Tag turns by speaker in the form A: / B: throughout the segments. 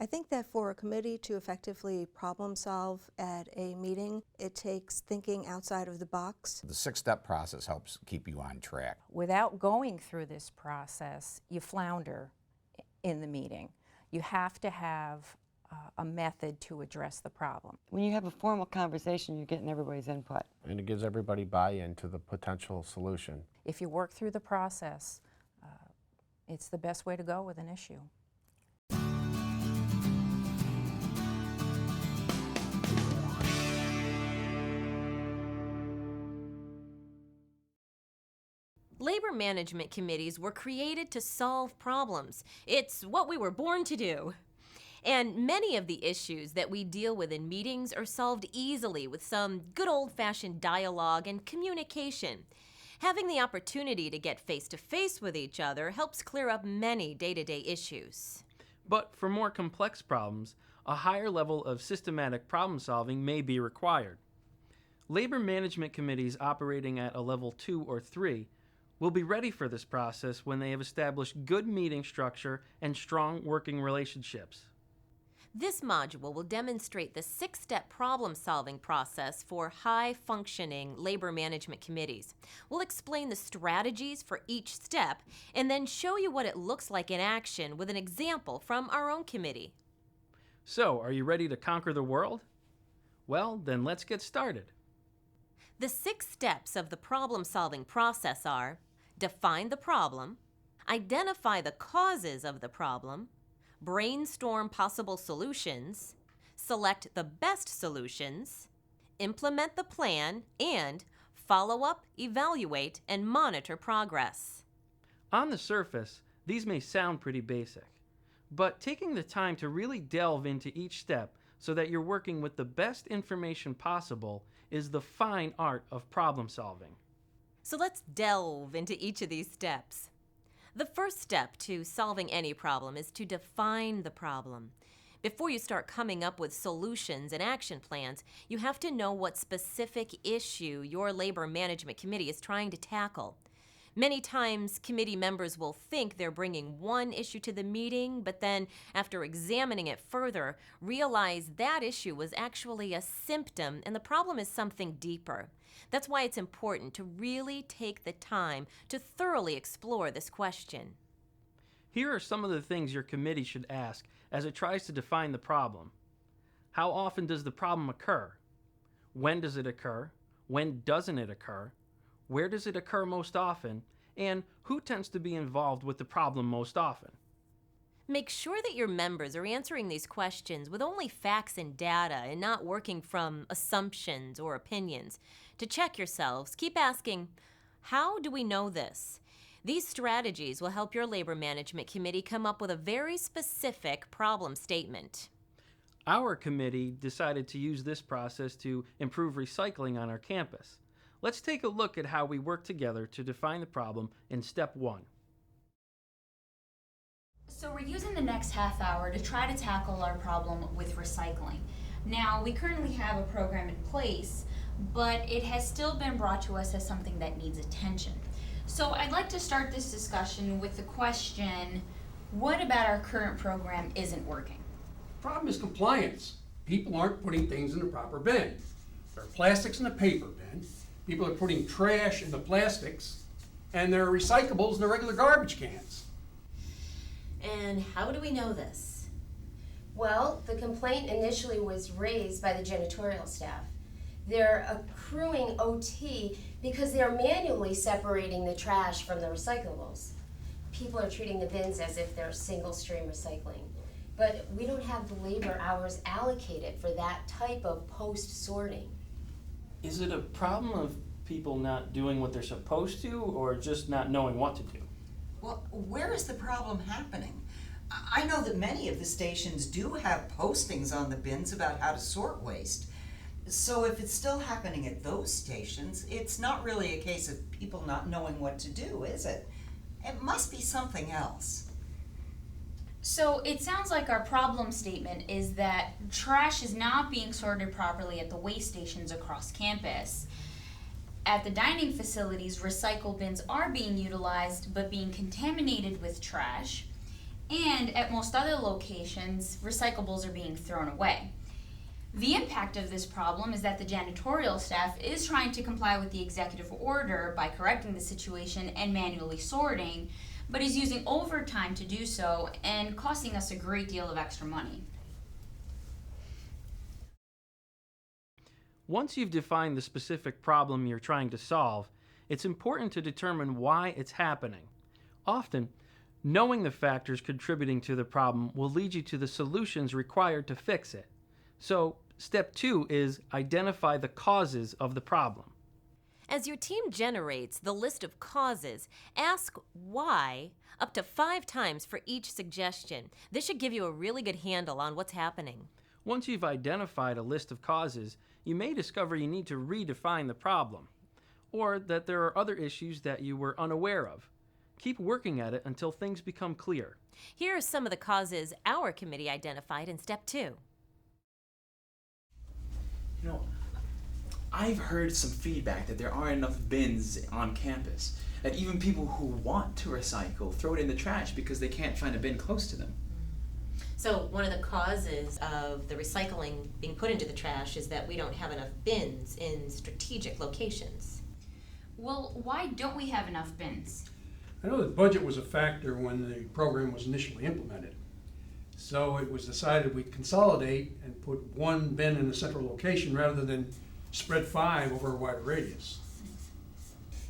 A: I think that for a committee to effectively problem solve at a meeting, it takes thinking outside of the box.
B: The six-step process helps keep you on track.
C: Without going through this process, you flounder in the meeting. You have to have a method to address the problem.
D: When you have a formal conversation, you're getting everybody's input.
E: And it gives everybody buy-in to the potential solution.
C: If you work through the process, it's the best way to go with an issue.
F: Labor management committees were created to solve problems. It's what we were born to do. And many of the issues that we deal with in meetings are solved easily with some good old-fashioned dialogue and communication. Having the opportunity to get face-to-face with each other helps clear up many day-to-day issues.
G: But for more complex problems, a higher level of systematic problem solving may be required. Labor management committees operating at a level 2 or 3 will be ready for this process when they have established good meeting structure and strong working relationships.
F: This module will demonstrate the six-step problem-solving process for high-functioning labor management committees. We'll explain the strategies for each step and then show you what it looks like in action with an example from our own committee.
G: So, are you ready to conquer the world? Well, then let's get started.
F: The 6 steps of the problem-solving process are: define the problem, identify the causes of the problem, brainstorm possible solutions, select the best solutions, implement the plan, and follow up, evaluate, and monitor progress.
G: On the surface, these may sound pretty basic, but taking the time to really delve into each step so that you're working with the best information possible is the fine art of problem solving.
F: So let's delve into each of these steps. The first step to solving any problem is to define the problem. Before you start coming up with solutions and action plans, you have to know what specific issue your labor management committee is trying to tackle. Many times, committee members will think they're bringing one issue to the meeting, but then, after examining it further, realize that issue was actually a symptom and the problem is something deeper. That's why it's important to really take the time to thoroughly explore this question.
G: Here are some of the things your committee should ask as it tries to define the problem. How often does the problem occur? When does it occur? When doesn't it occur? Where does it occur most often? And who tends to be involved with the problem most often?
F: Make sure that your members are answering these questions with only facts and data and not working from assumptions or opinions. To check yourselves, keep asking, how do we know this? These strategies will help your labor management committee come up with a very specific problem statement.
G: Our committee decided to use this process to improve recycling on our campus. Let's take a look at how we work together to define the problem in step 1.
H: So we're using the next half hour to try to tackle our problem with recycling. Now, we currently have a program in place, but it has still been brought to us as something that needs attention. So I'd like to start this discussion with the question, what about our current program isn't working?
I: The problem is compliance. People aren't putting things in the proper bin. There are plastics in the paper bin. People are putting trash in the plastics, and there are recyclables in the regular garbage cans.
J: And how do we know this?
K: Well, the complaint initially was raised by the janitorial staff. They're accruing OT because they're manually separating the trash from the recyclables. People are treating the bins as if they're single-stream recycling. But we don't have the labor hours allocated for that type of post-sorting.
G: Is it a problem of people not doing what they're supposed to, or just not knowing what to do?
J: Well, where is the problem happening? I know that many of the stations do have postings on the bins about how to sort waste. So if it's still happening at those stations, it's not really a case of people not knowing what to do, is it? It must be something else.
H: So it sounds like our problem statement is that trash is not being sorted properly at the waste stations across campus. At the dining facilities, recycle bins are being utilized but being contaminated with trash. And at most other locations, recyclables are being thrown away. The impact of this problem is that the janitorial staff is trying to comply with the executive order by correcting the situation and manually sorting, but is using overtime to do so and costing us a great deal of extra money.
G: Once you've defined the specific problem you're trying to solve, it's important to determine why it's happening. Often, knowing the factors contributing to the problem will lead you to the solutions required to fix it. So, step 2 is identify the causes of the problem.
F: As your team generates the list of causes, ask why up to 5 times for each suggestion. This should give you a really good handle on what's happening.
G: Once you've identified a list of causes, you may discover you need to redefine the problem, or that there are other issues that you were unaware of. Keep working at it until things become clear.
F: Here are some of the causes our committee identified in step 2.
L: You know, I've heard some feedback that there aren't enough bins on campus, that even people who want to recycle throw it in the trash because they can't find a bin close to them.
F: So one of the causes of the recycling being put into the trash is that we don't have enough bins in strategic locations.
H: Well, why don't we have enough bins?
I: I know that budget was a factor when the program was initially implemented. So it was decided we'd consolidate and put one bin in a central location rather than spread 5 over a wider radius.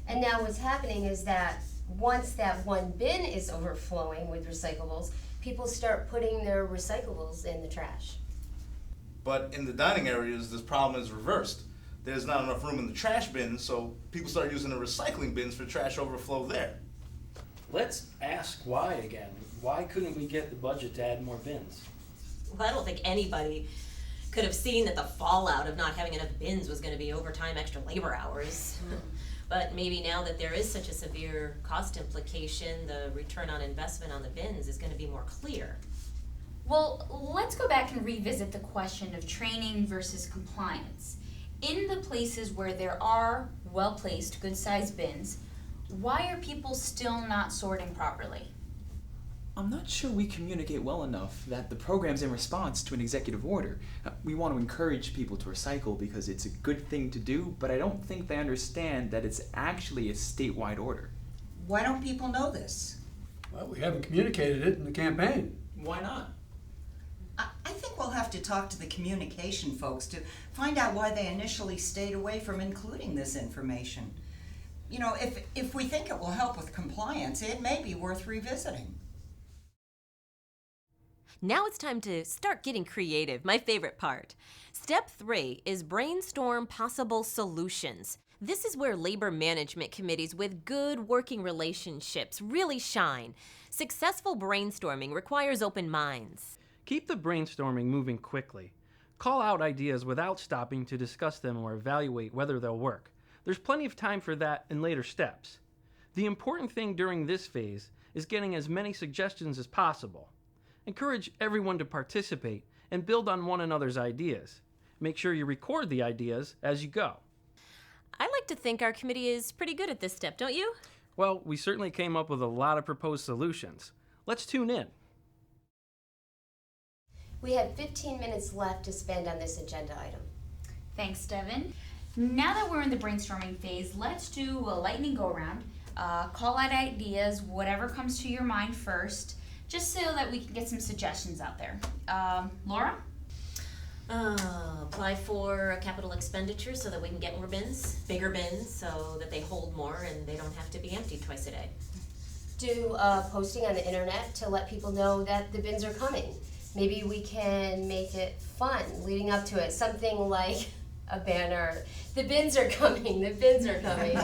K: And now what's happening is that once that one bin is overflowing with recyclables, people start putting their recyclables in the trash.
M: But in the dining areas, this problem is reversed. There's not enough room in the trash bins, so people start using the recycling bins for trash overflow there.
N: Let's ask why again. Why couldn't we get the budget to add more bins?
F: Well, I don't think anybody could have seen that the fallout of not having enough bins was going to be overtime, extra labor hours. But maybe now that there is such a severe cost implication, the return on investment on the bins is going to be more clear.
H: Well, let's go back and revisit the question of training versus compliance. In the places where there are well-placed, good-sized bins, why are people still not sorting properly?
L: I'm not sure we communicate well enough that the program's in response to an executive order. We want to encourage people to recycle because it's a good thing to do, but I don't think they understand that it's actually a statewide order.
J: Why don't people know this?
I: Well, we haven't communicated it in the campaign.
L: Why not?
J: I think we'll have to talk to the communication folks to find out why they initially stayed away from including this information. You know, if we think it will help with compliance, it may be worth revisiting.
F: Now it's time to start getting creative, my favorite part. Step 3 is brainstorm possible solutions. This is where labor management committees with good working relationships really shine. Successful brainstorming requires open minds.
G: Keep the brainstorming moving quickly. Call out ideas without stopping to discuss them or evaluate whether they'll work. There's plenty of time for that in later steps. The important thing during this phase is getting as many suggestions as possible. Encourage everyone to participate and build on one another's ideas. Make sure you record the ideas as you go.
F: I like to think our committee is pretty good at this step, don't you?
G: Well, we certainly came up with a lot of proposed solutions. Let's tune in.
K: We have 15 minutes left to spend on this agenda item.
H: Thanks, Devin. Now that we're in the brainstorming phase, let's do a lightning go-around. Call out ideas, whatever comes to your mind first, just so that we can get some suggestions out there. Laura?
F: Apply for a capital expenditure so that we can get more bins, bigger bins, so that they hold more and they don't have to be emptied twice a day.
K: Do posting on the internet to let people know that the bins are coming. Maybe we can make it fun leading up to it. Something like a banner. The bins are coming, the bins are coming.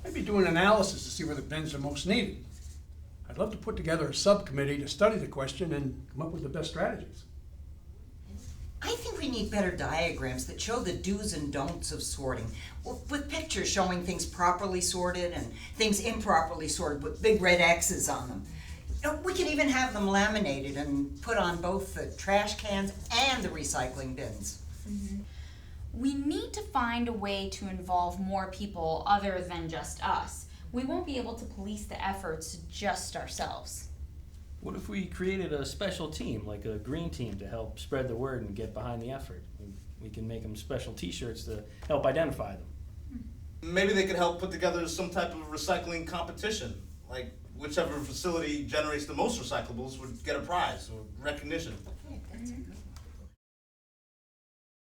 I: Maybe do an analysis to see where the bins are most needed. I'd love to put together a subcommittee to study the question and come up with the best strategies.
J: I think we need better diagrams that show the do's and don'ts of sorting, with pictures showing things properly sorted and things improperly sorted with big red X's on them. You know, we could even have them laminated and put on both the trash cans and the recycling bins.
H: Mm-hmm. We need to find a way to involve more people other than just us. We won't be able to police the efforts just ourselves.
N: What if we created a special team, like a green team, to help spread the word and get behind the effort? We can make them special T-shirts to help identify them.
M: Maybe they could help put together some type of recycling competition. Like whichever facility generates the most recyclables would get a prize or recognition.
J: Hey, that's a good one.